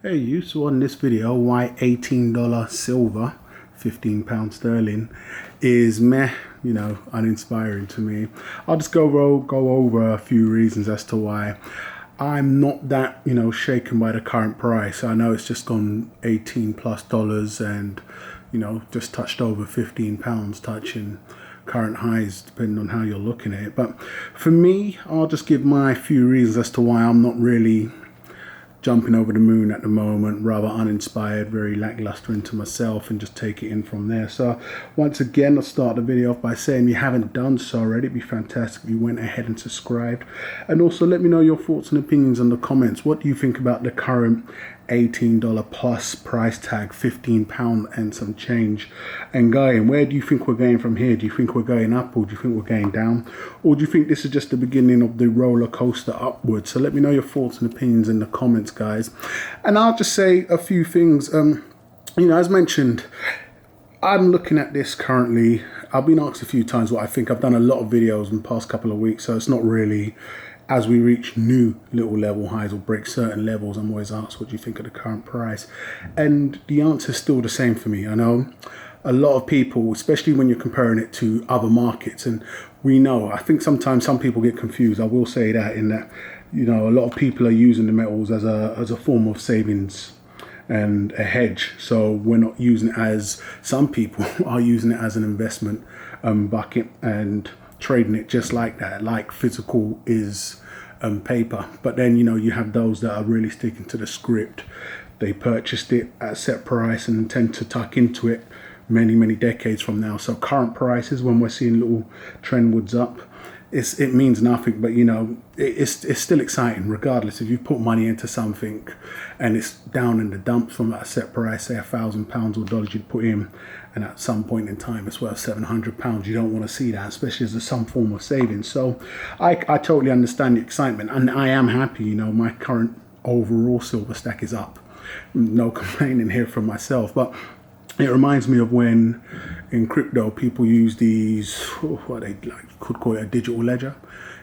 Hey you, so on this video why $18 silver, £15 sterling is meh, uninspiring to me. I'll just go over a few reasons as to why I'm not that, shaken by the current price. I know it's just gone $18+ and, just touched over £15, touching current highs depending on how you're looking at it. But for me, I'll just give my few reasons as to why I'm not really jumping over the moon at the moment, rather uninspired, very lackluster into myself, and just take it in from there. So once again, I'll start the video off by saying, if you haven't done so already, it'd be fantastic if you went ahead and subscribed. And also let me know your thoughts and opinions in the comments. What do you think about the current $18 plus price tag, £15 and some change, and going? Where do you think we're going from here? Do you think we're going up, or do you think we're going down, or do you think this is just the beginning of the roller coaster upwards? So let me know your thoughts and opinions in the comments, guys. And I'll just say a few things. As mentioned, I'm looking at this currently. I've been asked a few times what I think. I've done a lot of videos in the past couple of weeks, so it's not really, as we reach new little level highs or break certain levels, I'm always asked, what do you think of the current price? And the answer is still the same for me. I know a lot of people, especially when you're comparing it to other markets, and I think sometimes some people get confused. I will say that, in that, a lot of people are using the metals as a form of savings and a hedge. So we're not using it as, some people are using it as an investment bucket and trading it just like that, like physical is paper. But then you have those that are really sticking to the script. They purchased it at a set price and intend to tuck into it many decades from now. So current prices, when we're seeing little trendwards up, it means nothing. But it's still exciting regardless. If you put money into something and it's down in the dumps from that set price, say £1,000 or dollars you'd put in, and at some point in time it's worth £700, you don't want to see that, especially as some form of savings. So I totally understand the excitement, and I am happy. My current overall silver stack is up. No complaining here from myself. But it reminds me of when in crypto people use these, what they could call it a digital ledger,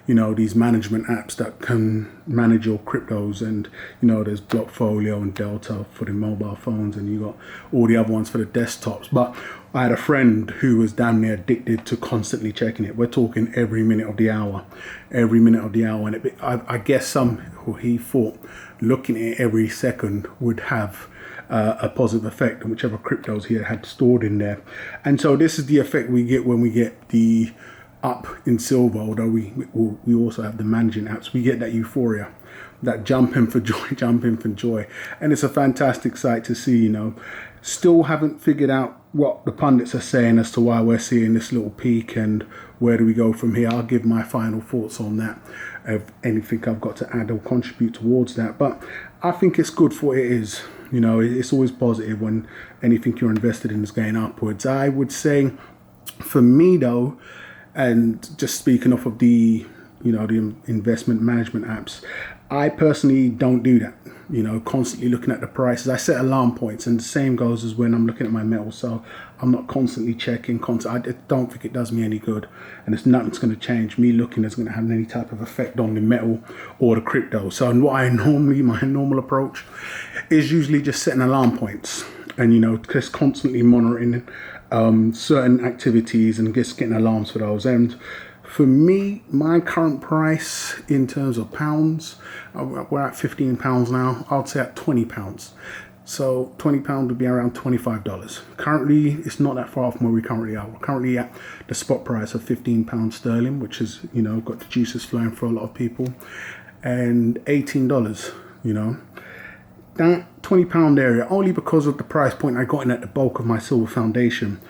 these management apps that can manage your cryptos. And there's Blockfolio and Delta for the mobile phones, and you got all the other ones for the desktops. But I had a friend who was damn near addicted to constantly checking it. We're talking every minute of the hour. And I guess he thought looking at it every second would have a positive effect on whichever cryptos he had stored in there. And so this is the effect we get when we get the up in silver, although we also have the managing apps. We get that euphoria, that jumping for joy. And it's a fantastic sight to see. Still haven't figured out what the pundits are saying as to why we're seeing this little peak and where do we go from here. I'll give my final thoughts on that, of anything I've got to add or contribute towards that. But I think it's good for what it is. It's always positive when anything you're invested in is going upwards. I would say, for me though, and just speaking off of the the investment management apps, I personally don't do that. Constantly looking at the prices. I set alarm points, and the same goes as when I'm looking at my metals. So I'm not constantly checking. I don't think it does me any good, and it's nothing's going to change. Me looking is going to have any type of effect on the metal or the crypto. So my normal approach is usually just setting alarm points, and just constantly monitoring certain activities and just getting alarms for those. And for me, my current price in terms of pounds, we're at £15 now. I'd say at £20. So £20 would be around $25. Currently, it's not that far from where we currently are. We're currently at the spot price of £15 sterling, which is, got the juices flowing for a lot of people, and $18, That £20 area, only because of the price point I got in at the bulk of my silver foundation.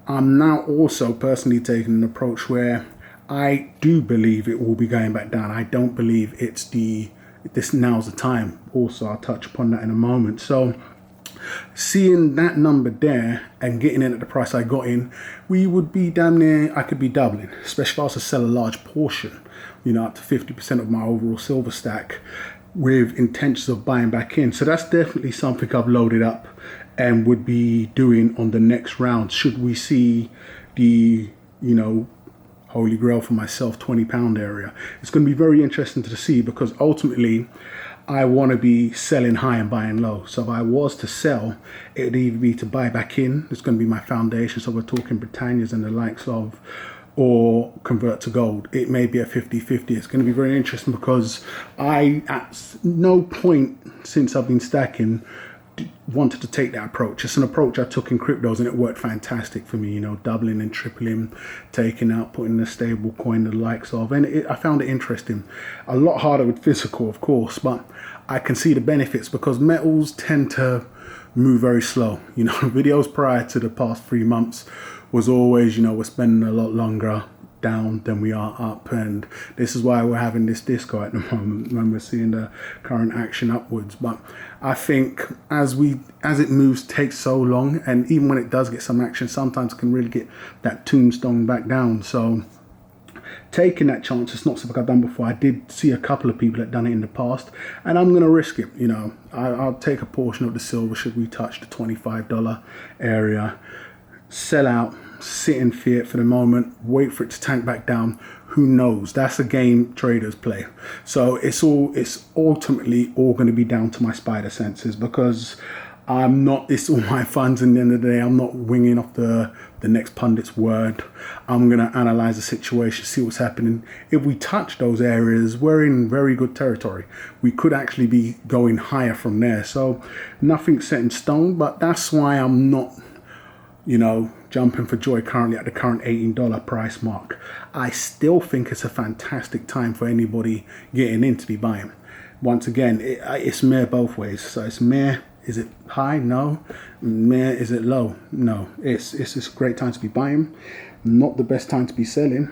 I'm now also personally taking an approach where I do believe it will be going back down. I don't believe this now's the time. Also, I'll touch upon that in a moment. So seeing that number there and getting in at the price I got in, we would be damn near, I could be doubling, especially if I was to sell a large portion, up to 50% of my overall silver stack, with intentions of buying back in. So that's definitely something I've loaded up and would be doing on the next round, should we see the holy grail for myself, £20 area. It's going to be very interesting to see, because ultimately I want to be selling high and buying low. So if I was to sell, it would either be to buy back in. It's going to be my foundation. So we're talking Britannias and the likes of, or convert to gold. It may be a 50-50. It's going to be very interesting because I, at no point since I've been stacking, wanted to take that approach. It's an approach I took in cryptos and it worked fantastic for me, you know, doubling and tripling, taking out, putting in a stable coin, the likes of, and I found it interesting. A lot harder with physical, of course, but I can see the benefits because metals tend to move very slow. You know, videos prior to the past 3 months was always, you know, we're spending a lot longer down than we are up, and this is why we're having this disco at the moment when we're seeing the current action upwards. But I think as it moves, takes so long, and even when it does get some action, sometimes can really get that tombstone back down. So taking that chance, it's not something I've done before. I did see a couple of people that done it in the past, and I'm going to risk it. You know, I'll take a portion of the silver should we touch the $25 area, sell out, sit in fiat for the moment, wait for it to tank back down. Who knows? That's a game traders play. So it's ultimately all going to be down to my spider senses, because it's all my funds, and at the end of the day, I'm not winging off the next pundit's word. I'm going to analyze the situation, see what's happening. If we touch those areas, we're in very good territory. We could actually be going higher from there. So nothing's set in stone, but that's why I'm not, you know, jumping for joy currently at the current $18 price mark. I still think it's a fantastic time for anybody getting in to be buying. Once again, it's meh both ways. So it's meh, is it high? No. Meh, is it low? No. It's a great time to be buying, not the best time to be selling.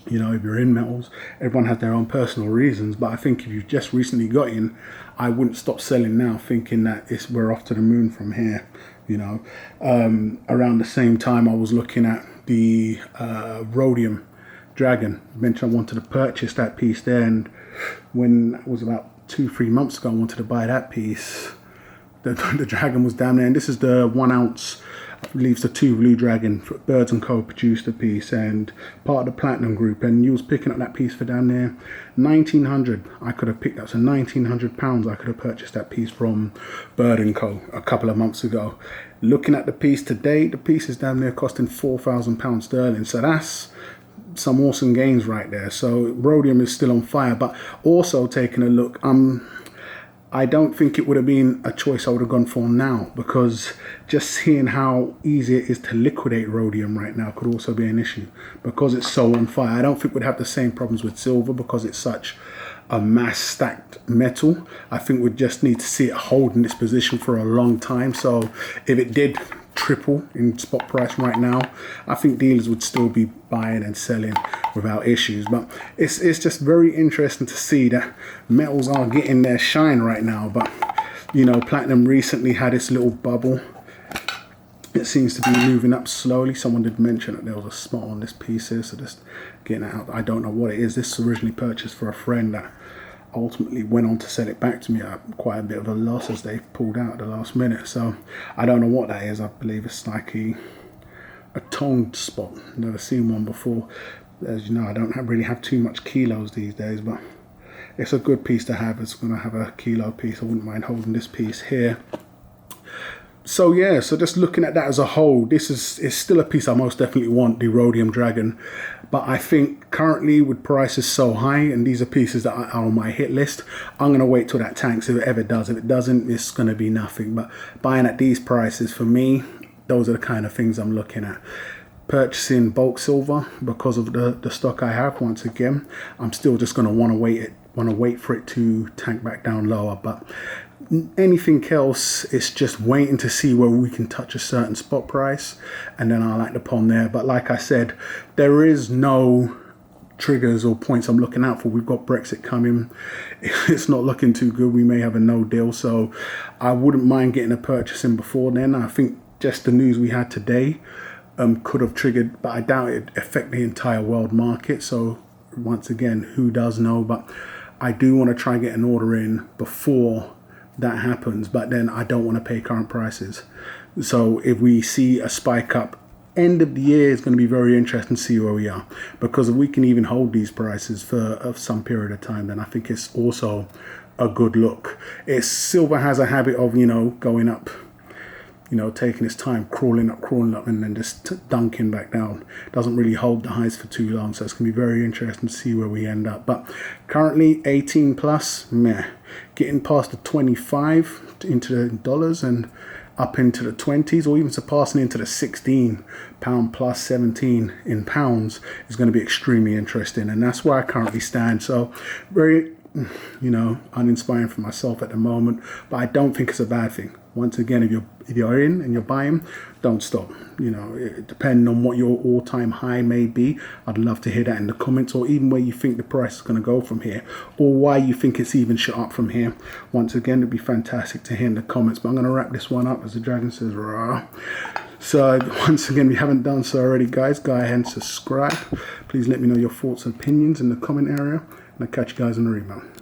You know, if you're in metals, everyone has their own personal reasons, but I think if you've just recently got in, I wouldn't stop selling now thinking that we're off to the moon from here. You know, around the same time I was looking at the rhodium dragon. I mentioned I wanted to purchase that piece there, and when it was about 2-3 months ago I wanted to buy that piece, the dragon was down there, and this is the 1 ounce, I believe it's the 2 blue dragon. Birds and Co produced a piece and part of the platinum group, and you was picking up that piece for down there 1900. I could have picked up, so £1,900 I could have purchased that piece from Bird and Co a couple of months ago. Looking at the piece today, the piece is down there costing £4,000 sterling, so that's some awesome gains right there. So rhodium is still on fire, but also taking a look, I don't think it would have been a choice I would have gone for now, because just seeing how easy it is to liquidate rhodium right now could also be an issue because it's so on fire. I don't think we'd have the same problems with silver because it's such a mass stacked metal. I think we'd just need to see it hold in this position for a long time. So if it did triple in spot price right now, I think dealers would still be buying and selling without issues. But it's just very interesting to see that metals are getting their shine right now. But you know, platinum recently had this little bubble. It seems to be moving up slowly. Someone did mention that there was a spot on this piece here, so just getting it out. I don't know what it is. This was originally purchased for a friend that ultimately went on to sell it back to me at quite a bit of a loss as they pulled out at the last minute. So I don't know what that is. I believe it's like a toned spot. Never seen one before. As you know, I don't really have too much kilos these days, but it's a good piece to have. It's going to have a kilo piece. I wouldn't mind holding this piece here. So yeah, so just looking at that as a whole, this is still a piece I most definitely want, the rhodium dragon. But I think currently with prices so high, and these are pieces that are on my hit list, I'm going to wait till that tanks if it ever does. If it doesn't, it's going to be nothing. But buying at these prices, for me, those are the kind of things I'm looking at. Purchasing bulk silver because of the stock I have, once again, I'm still just going to want to wait for it to tank back down lower. But anything else, it's just waiting to see where we can touch a certain spot price, and then I'll act upon there. But like I said, there is no triggers or points I'm looking out for. We've got Brexit coming. It's not looking too good. We may have a no deal, so I wouldn't mind getting a purchase in before then. I think just the news we had today could have triggered, but I doubt it affect the entire world market. So once again, who does know? But I do want to try and get an order in before that happens, but then I don't want to pay current prices. So if we see a spike up, end of the year is going to be very interesting to see where we are, because if we can even hold these prices for some period of time, then I think it's also a good look. Silver has a habit of, you know, going up, you know, taking its time, crawling up, and then just dunking back down. Doesn't really hold the highs for too long, so it's going to be very interesting to see where we end up. But currently 18 plus, meh. Getting past the 25 into the dollars and up into the 20s, or even surpassing into the 16 pound plus 17 in pounds is going to be extremely interesting, and that's where I currently stand. So very, you know, uninspiring for myself at the moment, but I don't think it's a bad thing. Once again, if you're in and you're buying, don't stop. You know, depending on what your all-time high may be, I'd love to hear that in the comments, or even where you think the price is going to go from here, or why you think it's even shot up from here. Once again, it'd be fantastic to hear in the comments. But I'm going to wrap this one up, as the dragon says, rah. So once again, if you haven't done so already, guys, go ahead and subscribe. Please let me know your thoughts and opinions in the comment area, and I'll catch you guys in the rebound.